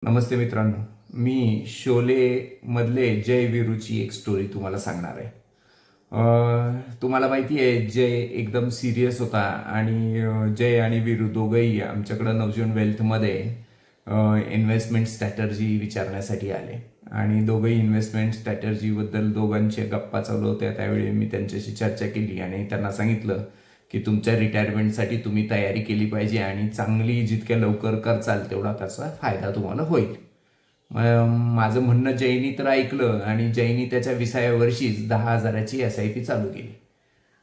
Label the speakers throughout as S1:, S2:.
S1: नमस्ते मित्रांनो, मी शोलेमधले जय वीरूची एक स्टोरी तुम्हाला सांगणार आहे. तुम्हाला माहिती आहे जय एकदम सिरियस होता आणि जय आणि वीरू दोघंही आमच्याकडं नवजीवन वेल्थमध्ये इन्व्हेस्टमेंट स्ट्रॅटर्जी विचारण्यासाठी आले आणि दोघंही इन्व्हेस्टमेंट स्ट्रॅटर्जीबद्दल दोघांच्या गप्पा चालू होत्या. त्यावेळी मी त्यांच्याशी चर्चा केली आणि त्यांना सांगितलं की तुमच्या रिटायरमेंटसाठी तुम्ही तयारी केली पाहिजे आणि चांगली जितक्या लवकर करचाल तेवढा त्याचा फायदा तुम्हाला होईल. माझं म्हणणं जयनी तर ऐकलं आणि जयनी त्याच्या 20व्या वर्षीच 10,000ची SIP चालू केली.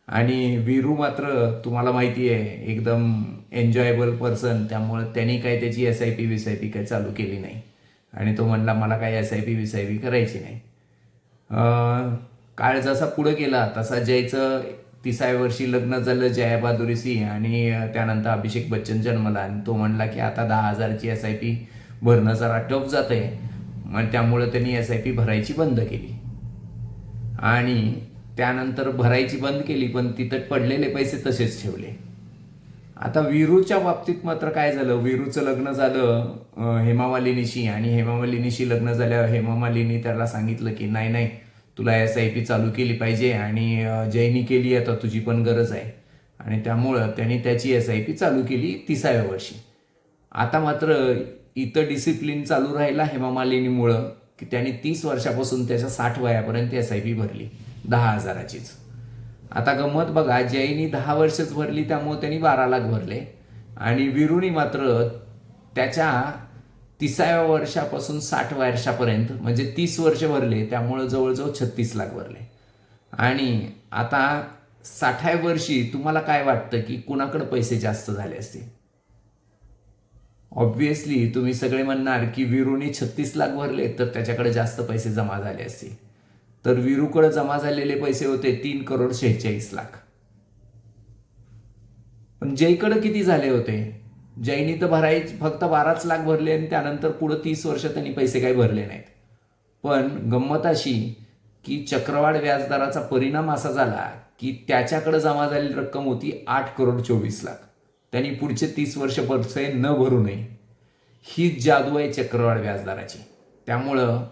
S1: आणि वीरू मात्र तुम्हाला माहिती आहे एकदम एन्जॉयबल पर्सन, त्यामुळे त्यांनी काय त्याची SIP काय चालू केली नाही आणि तो म्हणला मला काय SIP करायची नाही. काळ जसा पुढे गेला तसा जयचं 30व्या वर्षी लग्न झालं जया बहादुरीशी आणि त्यानंतर अभिषेक बच्चन जन्मला आणि तो म्हणला की आता 10,000ची SIP भरणं जरा टफ जात आहे. मग त्यामुळं त्यांनी SIP भरायची बंद केली आणि त्यानंतर भरायची बंद केली, पण तिथं पडलेले पैसे तसेच ठेवले. आता वीरूच्या बाबतीत मात्र काय झालं, वीरूचं लग्न झालं हेमामालिनीशी आणि हेमामालिनीशी लग्न झाल्यावर हेमामालिनी त्याला सांगितलं की नाही तुला SIP चालू केली पाहिजे आणि जयनी केली, आता तुझी पण गरज आहे. आणि त्यामुळं त्यांनी त्याची SIP चालू केली 30व्या वर्षी. आता मात्र इथं डिसिप्लिन चालू राहिला हेमामालिनीमुळं की त्यांनी 30 वर्षापासून त्याच्या 60 वयापर्यंत SIP भरली 10,000चीच. आता गंमत बघा, जयनी 10 वर्षच भरली त्यामुळे त्यांनी 12 लाख भरले आणि वीरूनी मात्र त्याच्या 30व्या वर्षापासून 60 वर्षापर्यंत म्हणजे 30 वर्ष भरले, त्यामुळं जवळजवळ 36 लाख भरले. आणि आता 60व्या वर्षी तुम्हाला काय वाटतं की कुणाकडे पैसे जास्त झाले असतील? ऑब्व्हियसली तुम्ही सगळे म्हणणार की वीरूनी 36 लाख भरले तर त्याच्याकडे जास्त पैसे जमा झाले असतील. तर वीरूकडे जमा झालेले पैसे होते 3,46,00,000. पण जयकडे किती झाले होते? जयनी तर फक्त 12 लाख भरले आणि त्यानंतर पुढे 30 वर्ष त्यांनी पैसे काही भरले नाहीत. पण गंमत अशी की चक्रवाढ व्याजदराचा परिणाम असा झाला की त्याच्याकडे जमा झालेली रक्कम होती 8,24,00,000. त्यांनी पुढचे 30 वर्ष पैसे न भरू नये. ही जादू आहे चक्रवाढ व्याजदराची. त्यामुळं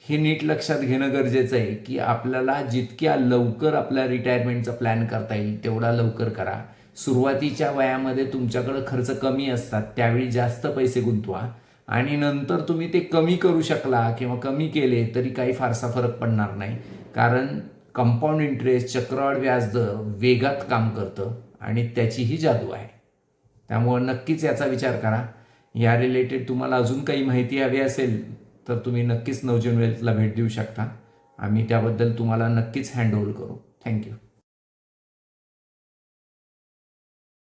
S1: हे नीट लक्षात घेणं गरजेचं आहे की आपल्याला जितक्या लवकर आपल्या रिटायरमेंटचा प्लॅन करता येईल तेवढा लवकर करा. सुरुवातीच्या वयामध्ये तुमच्याकडे खर्च कमी असतात, त्यावेळी जास्त पैसे गुंतवा आणि नंतर तुम्ही ते कमी करू शकला किंवा कमी केले तरी काही फारसा फरक पडणार नाही, कारण कंपाऊंड इंटरेस्ट चक्रवाढ व्याजदर वेगात काम करतं आणि त्याचीही जादू आहे. त्यामुळं नक्कीच याचा विचार करा. या रिलेटेड तुम्हाला अजून काही माहिती हवी असेल तर तुम्ही नक्कीच नवजीवन वेल्थला भेट देऊ शकता. आम्ही त्याबद्दल तुम्हाला नक्कीच हँडओव्हर करू. थँक्यू.